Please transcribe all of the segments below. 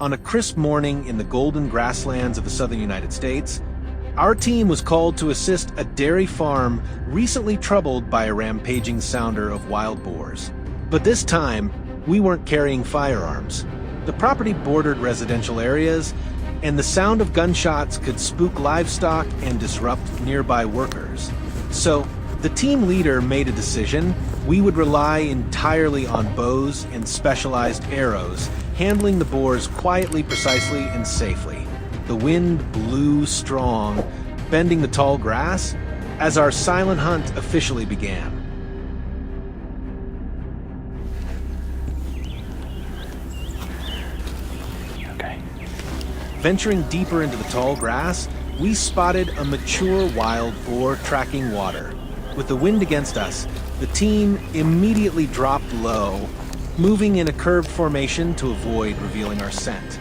On a crisp morning in the golden grasslands of the southern United States, our team was called to assist a dairy farm recently troubled by a rampaging sounder of wild boars. But this time, we weren't carrying firearms. The property bordered residential areas, and the sound of gunshots could spook livestock and disrupt nearby workers. So, the team leader made a decision. We would rely entirely on bows and specialized arrows, handling the boars quietly, precisely, and safely. The wind blew strong, bending the tall grass, as our silent hunt officially began. Okay. Venturing deeper into the tall grass, we spotted a mature wild boar tracking water. With the wind against us, the team immediately dropped low, moving in a curved formation to avoid revealing our scent.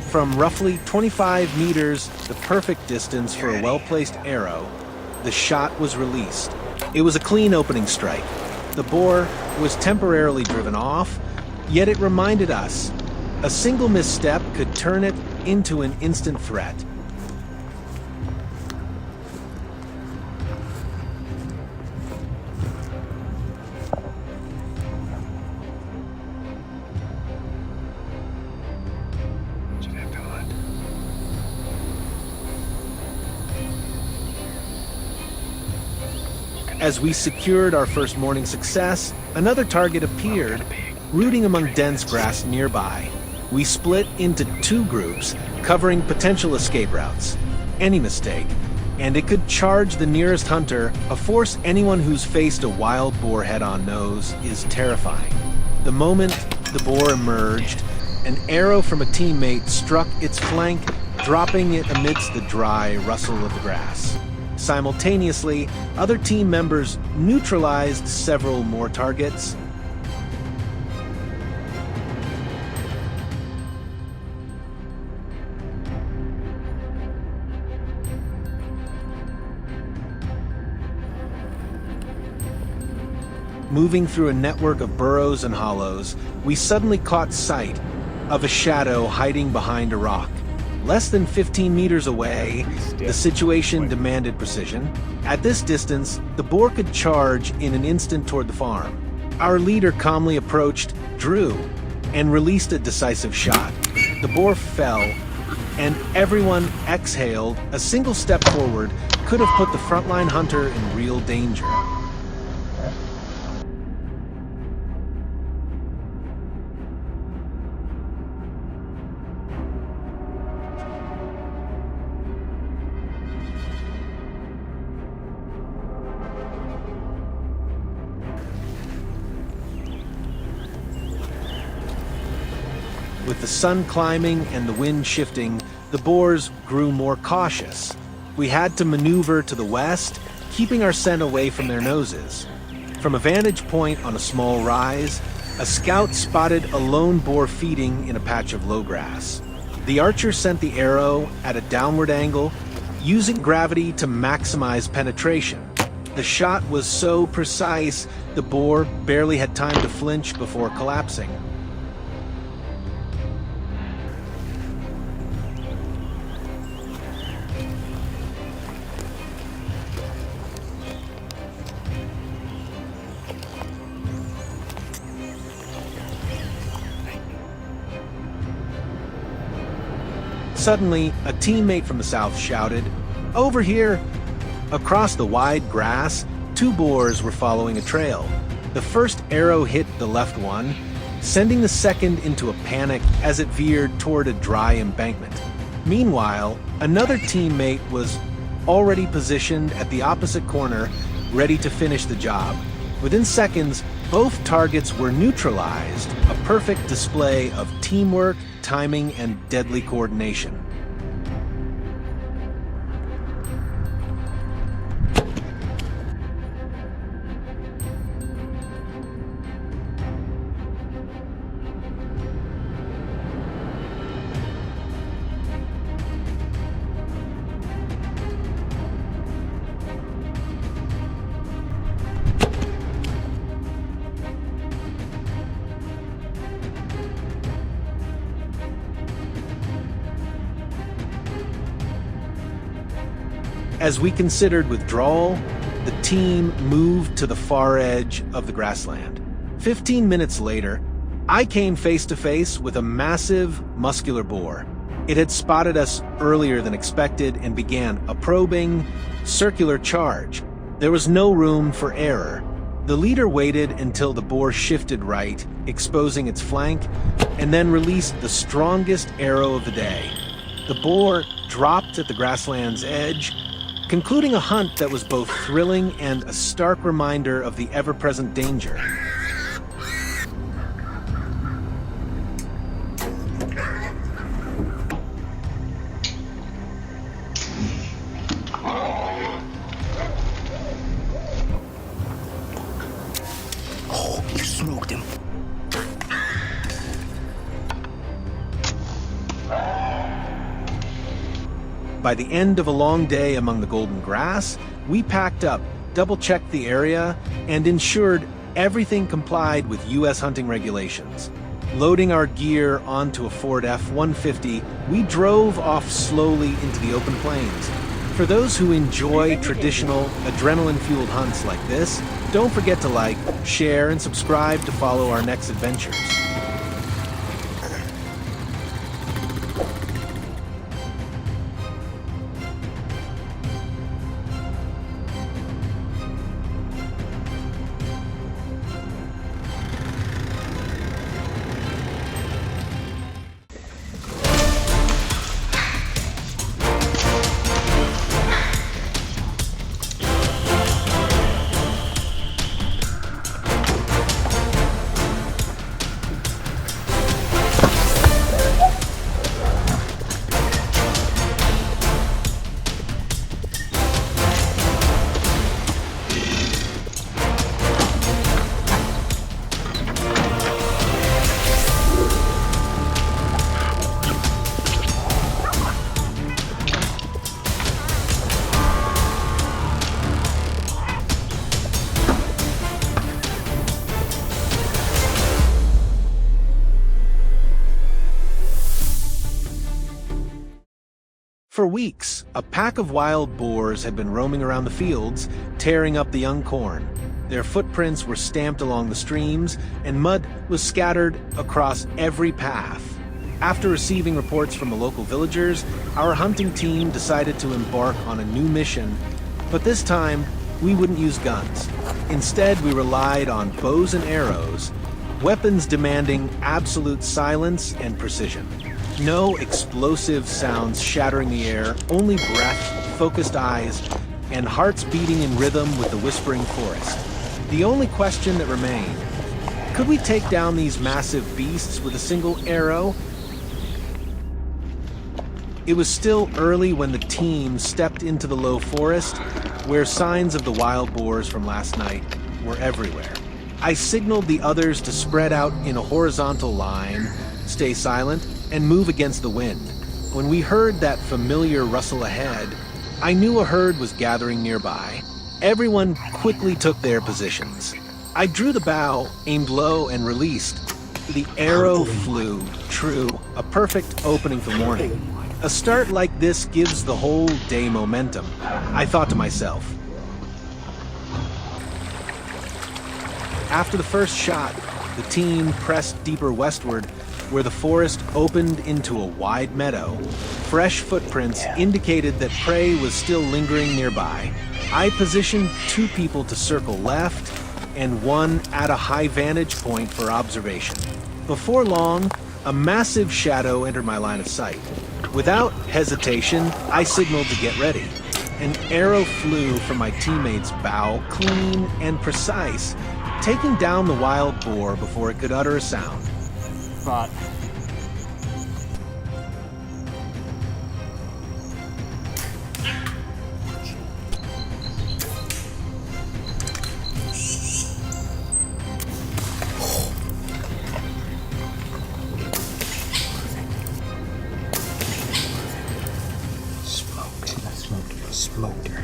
From roughly 25 meters, the perfect distance for a well-placed arrow, the shot was released. It was a clean opening strike. The boar was temporarily driven off, yet it reminded us, a single misstep could turn it into an instant threat. As we secured our first morning success, another target appeared, rooting among dense grass nearby. We split into two groups, covering potential escape routes. Any mistake, and it could charge the nearest hunter, a force anyone who's faced a wild boar head-on knows is terrifying. The moment the boar emerged, an arrow from a teammate struck its flank, dropping it amidst the dry rustle of the grass. Simultaneously, other team members neutralized several more targets. Moving through a network of burrows and hollows, we suddenly caught sight of a shadow hiding behind a rock. Less than 15 meters away, the situation demanded precision. At this distance, the boar could charge in an instant toward the farm. Our leader calmly approached, drew, and released a decisive shot. The boar fell, and everyone exhaled. A single step forward could have put the frontline hunter in real danger. With the sun climbing and the wind shifting, the boars grew more cautious. We had to maneuver to the west, keeping our scent away from their noses. From a vantage point on a small rise, a scout spotted a lone boar feeding in a patch of low grass. The archer sent the arrow at a downward angle, using gravity to maximize penetration. The shot was so precise, the boar barely had time to flinch before collapsing. Suddenly, a teammate from the south shouted, "Over here!" Across the wide grass, two boars were following a trail. The first arrow hit the left one, sending the second into a panic as it veered toward a dry embankment. Meanwhile, another teammate was already positioned at the opposite corner, ready to finish the job. Within seconds, both targets were neutralized, a perfect display of teamwork, timing, and deadly coordination. As we considered withdrawal, the team moved to the far edge of the grassland. 15 minutes later, I came face to face with a massive, muscular boar. It had spotted us earlier than expected and began a probing, circular charge. There was no room for error. The leader waited until the boar shifted right, exposing its flank, and then released the strongest arrow of the day. The boar dropped at the grassland's edge, concluding a hunt that was both thrilling and a stark reminder of the ever-present danger. Oh, you smoked him. By the end of a long day among the golden grass, we packed up, double-checked the area, and ensured everything complied with U.S. hunting regulations. Loading our gear onto a Ford F-150, we drove off slowly into the open plains. For those who enjoy traditional, adrenaline-fueled hunts like this, don't forget to like, share, and subscribe to follow our next adventures. For weeks, a pack of wild boars had been roaming around the fields, tearing up the young corn. Their footprints were stamped along the streams, and mud was scattered across every path. After receiving reports from the local villagers, our hunting team decided to embark on a new mission, but this time, we wouldn't use guns. Instead, we relied on bows and arrows, weapons demanding absolute silence and precision. No explosive sounds shattering the air, only breath, focused eyes, and hearts beating in rhythm with the whispering forest. The only question that remained, could we take down these massive beasts with a single arrow? It was still early when the team stepped into the low forest, where signs of the wild boars from last night were everywhere. I signaled the others to spread out in a horizontal line, stay silent, and move against the wind. When we heard that familiar rustle ahead, I knew a herd was gathering nearby. Everyone quickly took their positions. I drew the bow, aimed low, and released. The arrow flew, true, a perfect opening for morning. A start like this gives the whole day momentum, I thought to myself. After the first shot, the team pressed deeper westward, where the forest opened into a wide meadow. Fresh footprints indicated that prey was still lingering nearby. I positioned 2 people to circle left and 1 at a high vantage point for observation. Before long, a massive shadow entered my line of sight. Without hesitation, I signaled to get ready. An arrow flew from my teammate's bow, clean and precise, taking down the wild boar before it could utter a sound. But smoked her.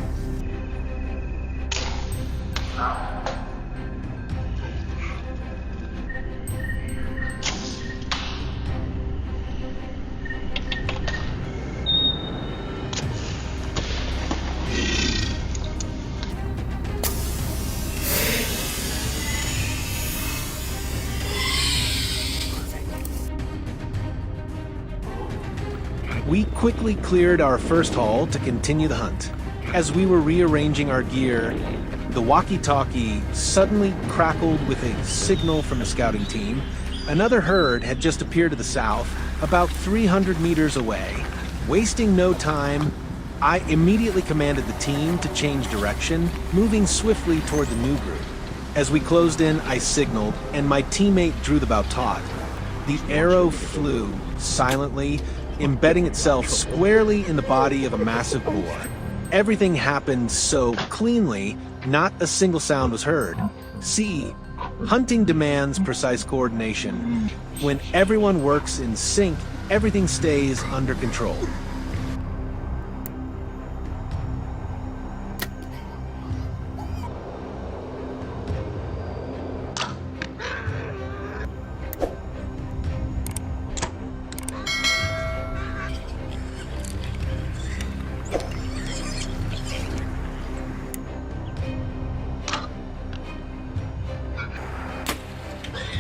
We quickly cleared our first hall to continue the hunt. As we were rearranging our gear, the walkie-talkie suddenly crackled with a signal from the scouting team. Another herd had just appeared to the south, about 300 meters away. Wasting no time, I immediately commanded the team to change direction, moving swiftly toward the new group. As we closed in, I signaled, and my teammate drew the bow taut. The arrow flew silently, embedding itself squarely in the body of a massive boar. Everything happened so cleanly, not a single sound was heard. See, hunting demands precise coordination. When everyone works in sync, everything stays under control.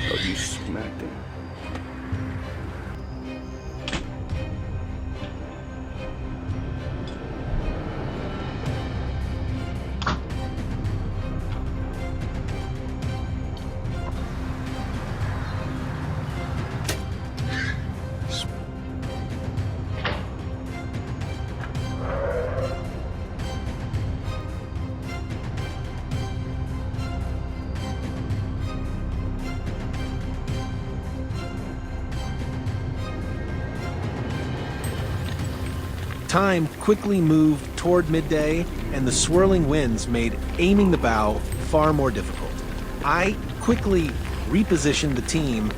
Oh, you smacked him. Time quickly moved toward midday, and the swirling winds made aiming the bow far more difficult. I quickly repositioned the team,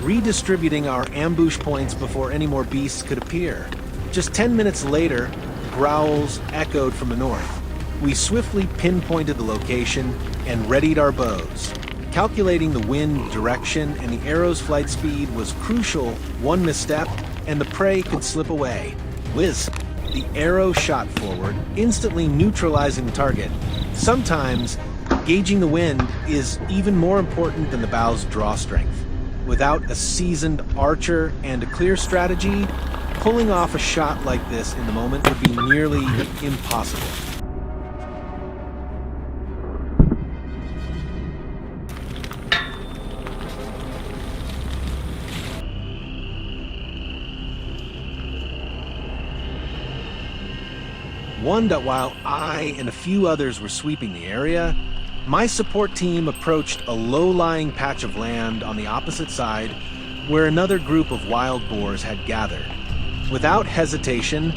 redistributing our ambush points before any more beasts could appear. Just 10 minutes later, growls echoed from the north. We swiftly pinpointed the location and readied our bows. Calculating the wind direction and the arrow's flight speed was crucial. One misstep, and the prey could slip away. Whiz! The arrow shot forward, instantly neutralizing the target. Sometimes, gauging the wind is even more important than the bow's draw strength. Without a seasoned archer and a clear strategy, pulling off a shot like this in the moment would be nearly impossible. One that while I and a few others were sweeping the area, my support team approached a low-lying patch of land on the opposite side where another group of wild boars had gathered. Without hesitation,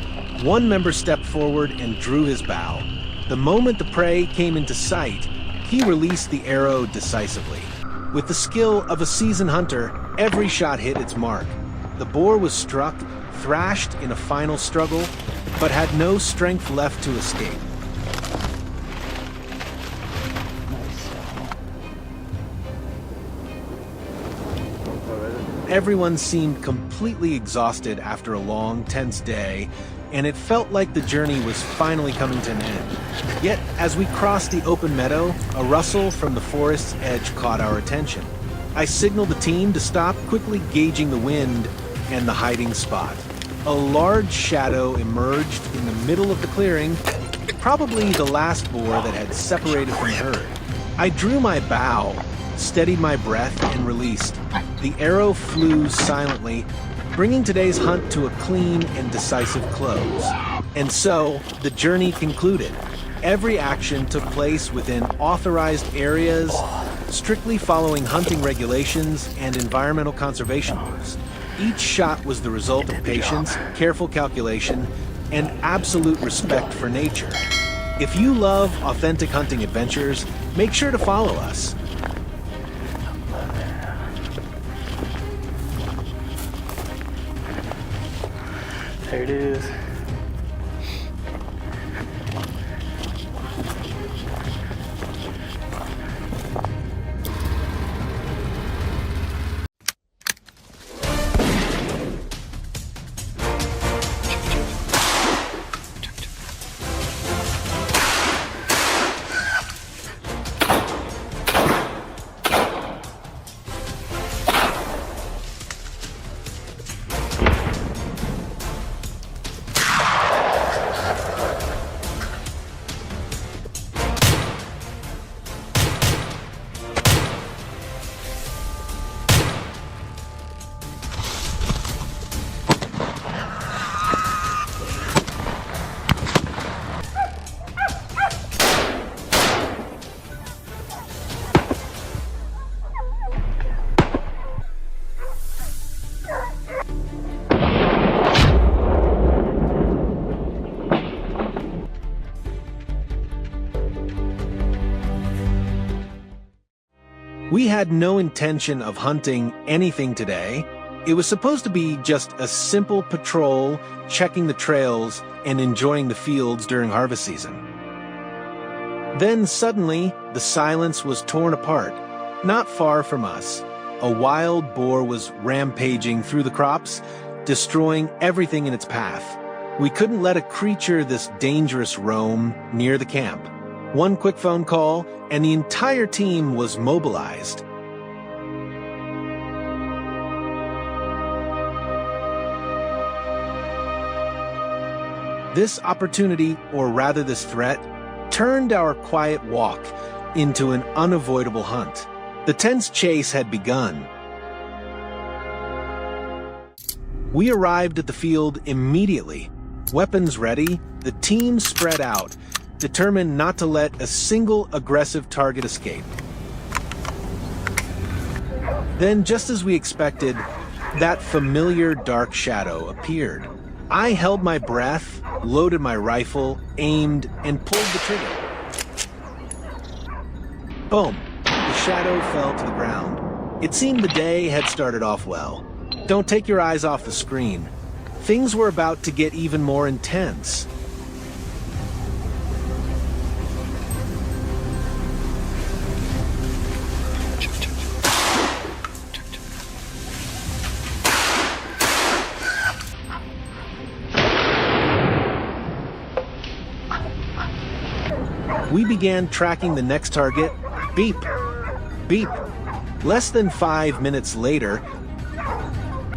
one member stepped forward and drew his bow. The moment the prey came into sight, he released the arrow decisively. With the skill of a seasoned hunter, every shot hit its mark. The boar was struck, thrashed in a final struggle, but had no strength left to escape. Everyone seemed completely exhausted after a long, tense day, and it felt like the journey was finally coming to an end. Yet, as we crossed the open meadow, a rustle from the forest's edge caught our attention. I signaled the team to stop, quickly gauging the wind and the hiding spot. A large shadow emerged in the middle of the clearing, probably the last boar that had separated from the herd. I drew my bow, steadied my breath, and released. The arrow flew silently, bringing today's hunt to a clean and decisive close. And so, the journey concluded. Every action took place within authorized areas, strictly following hunting regulations and environmental conservation rules. Each shot was the result of patience, careful calculation, and absolute respect for nature. If you love authentic hunting adventures, make sure to follow us. There it is. had no intention of hunting anything today. It was supposed to be just a simple patrol, checking the trails, and enjoying the fields during harvest season. Then suddenly, the silence was torn apart. Not far from us, a wild boar was rampaging through the crops, destroying everything in its path. We couldn't let a creature this dangerous roam near the camp. One quick phone call, and the entire team was mobilized. This opportunity, or rather this threat, turned our quiet walk into an unavoidable hunt. The tense chase had begun. We arrived at the field immediately. Weapons ready, the team spread out, determined not to let a single aggressive target escape. Then, just as we expected, that familiar dark shadow appeared. I held my breath, loaded my rifle, aimed, and pulled the trigger. Boom! The shadow fell to the ground. It seemed the day had started off well. Don't take your eyes off the screen. Things were about to get even more intense. We began tracking the next target. Beep, beep. Less than 5 minutes later,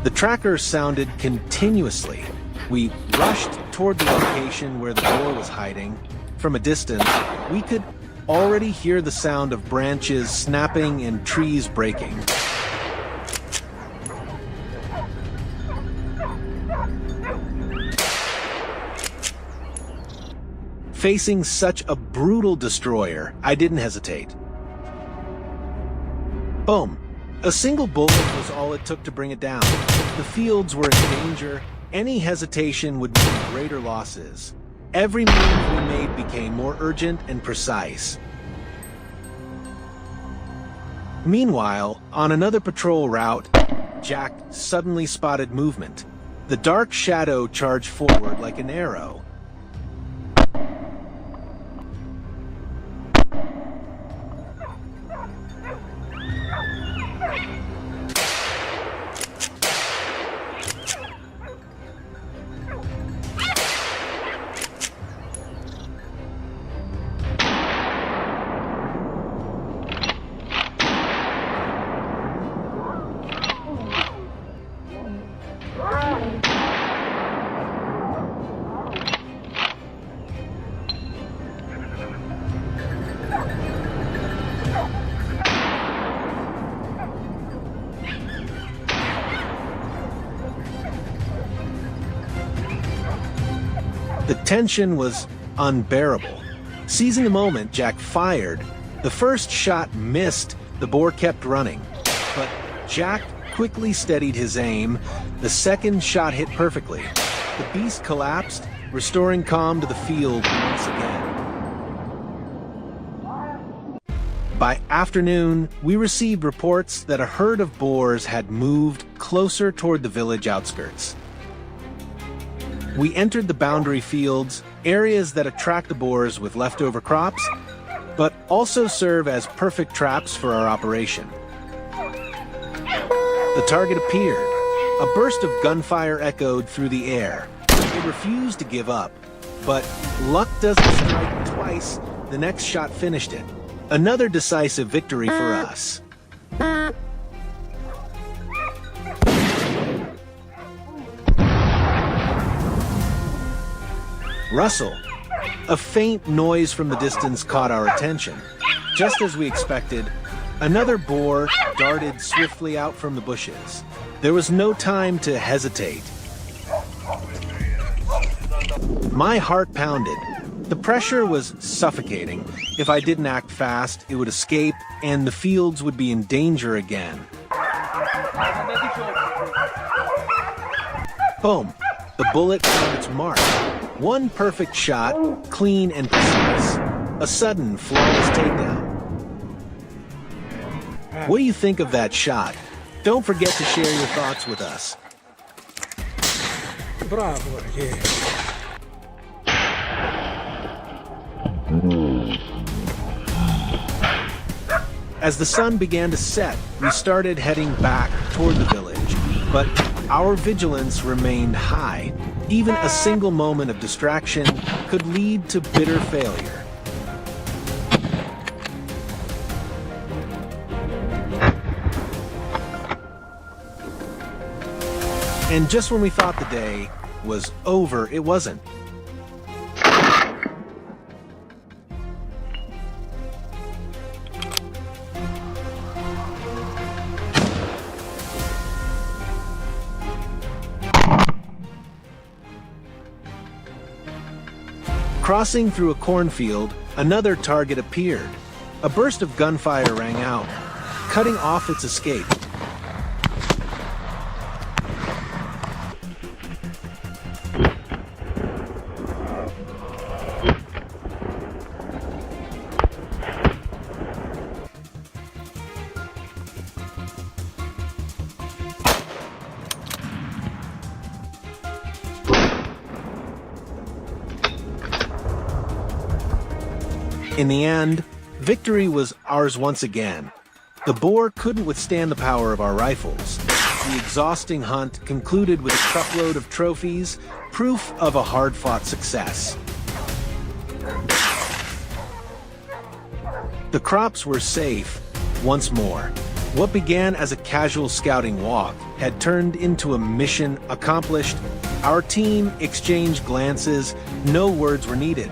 the tracker sounded continuously. We rushed toward the location where the boar was hiding. From a distance, we could already hear the sound of branches snapping and trees breaking. Facing such a brutal destroyer, I didn't hesitate. Boom. A single bullet was all it took to bring it down. The fields were in danger. Any hesitation would mean greater losses. Every move we made became more urgent and precise. Meanwhile, on another patrol route, Jack suddenly spotted movement. The dark shadow charged forward like an arrow. The tension was unbearable. Seizing the moment, Jack fired. The first shot missed. The boar kept running. But Jack quickly steadied his aim. The second shot hit perfectly. The beast collapsed, restoring calm to the field once again. By afternoon, we received reports that a herd of boars had moved closer toward the village outskirts. We entered the boundary fields, areas that attract the boars with leftover crops, but also serve as perfect traps for our operation. The target appeared. A burst of gunfire echoed through the air. It refused to give up, but luck doesn't strike twice. The next shot finished it. Another decisive victory for us. Rustle. A faint noise from the distance caught our attention. Just as we expected, another boar darted swiftly out from the bushes. There was no time to hesitate. My heart pounded. The pressure was suffocating. If I didn't act fast, it would escape, and the fields would be in danger again. Boom! The bullet found its mark. One perfect shot, clean and precise. A sudden, flawless takedown. What do you think of that shot? Don't forget to share your thoughts with us. Bravo, yeah. As the sun began to set, we started heading back toward the village, but our vigilance remained high. Even a single moment of distraction could lead to bitter failure. And just when we thought the day was over, it wasn't. Crossing through a cornfield, another target appeared. A burst of gunfire rang out, cutting off its escape. In the end, victory was ours once again. The boar couldn't withstand the power of our rifles. The exhausting hunt concluded with a truckload of trophies, proof of a hard-fought success. The crops were safe once more. What began as a casual scouting walk had turned into a mission accomplished. Our team exchanged glances, no words were needed.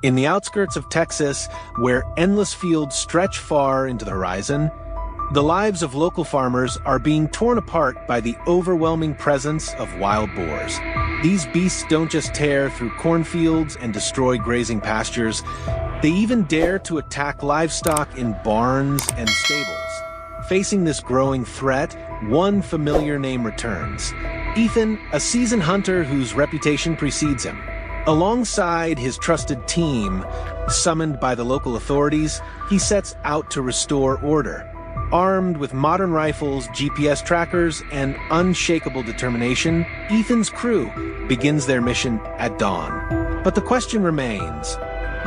In the outskirts of Texas, where endless fields stretch far into the horizon, the lives of local farmers are being torn apart by the overwhelming presence of wild boars. These beasts don't just tear through cornfields and destroy grazing pastures, they even dare to attack livestock in barns and stables. Facing this growing threat, one familiar name returns. Ethan, a seasoned hunter whose reputation precedes him. Alongside his trusted team, summoned by the local authorities, he sets out to restore order. Armed with modern rifles, GPS trackers, and unshakable determination, Ethan's crew begins their mission at dawn. But the question remains,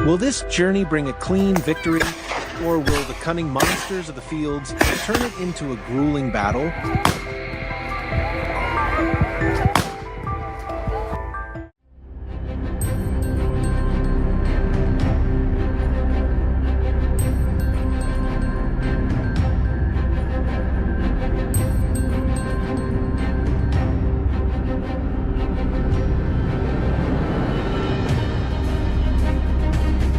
will this journey bring a clean victory, or will the cunning monsters of the fields turn it into a grueling battle?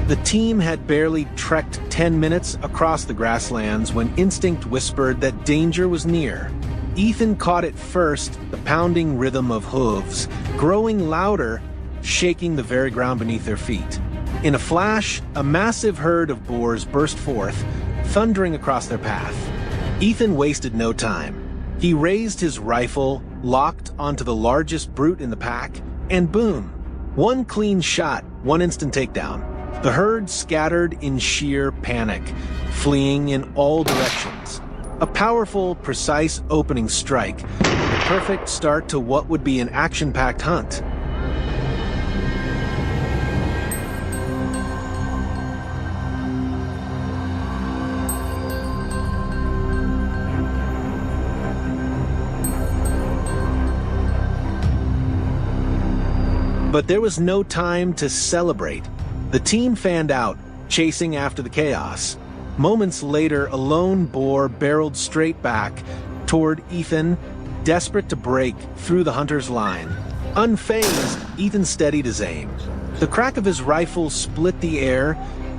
The team had barely trekked 10 minutes across the grasslands when instinct whispered that danger was near. Ethan caught it first, the pounding rhythm of hooves, growing louder, shaking the very ground beneath their feet. In a flash, a massive herd of boars burst forth, thundering across their path. Ethan wasted no time. He raised his rifle, locked onto the largest brute in the pack, and boom! One clean shot, one instant takedown. The herd scattered in sheer panic, fleeing in all directions. A powerful, precise opening strike, the perfect start to what would be an action-packed hunt. But there was no time to celebrate. The team fanned out, chasing after the chaos. Moments later, a lone boar barreled straight back toward Ethan, desperate to break through the hunter's line. Unfazed, Ethan steadied his aim. The crack of his rifle split the air.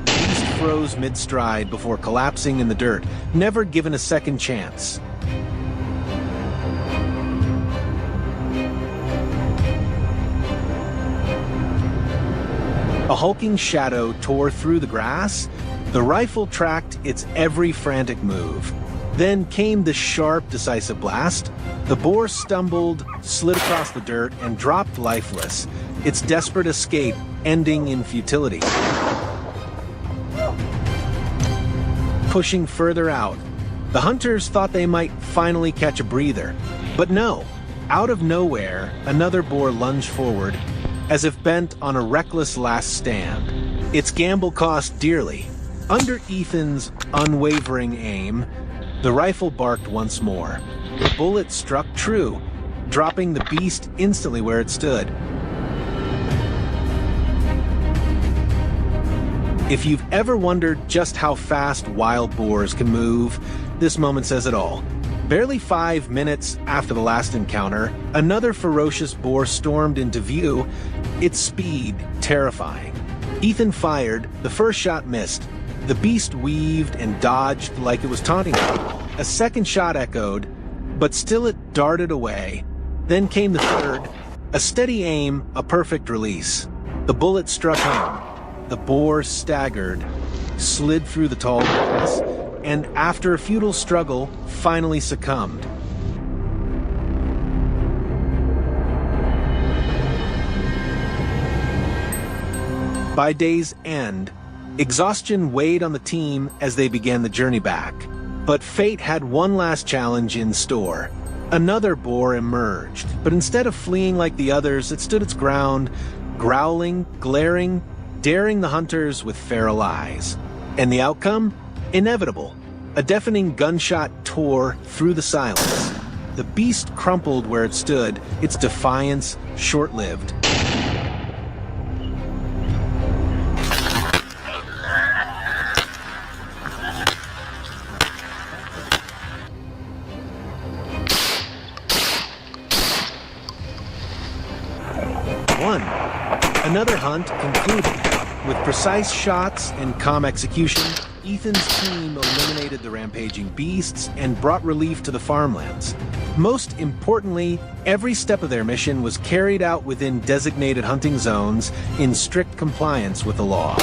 The beast froze mid-stride before collapsing in the dirt, never given a second chance. A hulking shadow tore through the grass. The rifle tracked its every frantic move. Then came the sharp, decisive blast. The boar stumbled, slid across the dirt, and dropped lifeless, its desperate escape ending in futility. Pushing further out, the hunters thought they might finally catch a breather. But no, out of nowhere, another boar lunged forward, as if bent on a reckless last stand. Its gamble cost dearly. Under Ethan's unwavering aim, the rifle barked once more. The bullet struck true, dropping the beast instantly where it stood. If you've ever wondered just how fast wild boars can move, this moment says it all. Barely 5 minutes after the last encounter, another ferocious boar stormed into view, its speed terrifying. Ethan fired, the first shot missed. The beast weaved and dodged like it was taunting him. A second shot echoed, but still it darted away. Then came the third, a steady aim, a perfect release. The bullet struck home. The boar staggered, slid through the tall grass, and after a futile struggle, finally succumbed. By day's end, exhaustion weighed on the team as they began the journey back. But fate had one last challenge in store. Another boar emerged, but instead of fleeing like the others, it stood its ground, growling, glaring, daring the hunters with feral eyes. And the outcome? Inevitable. A deafening gunshot tore through the silence. The beast crumpled where it stood, its defiance short-lived. Another hunt concluded. With precise shots and calm execution, Ethan's team eliminated the rampaging beasts and brought relief to the farmlands. Most importantly, every step of their mission was carried out within designated hunting zones in strict compliance with the law.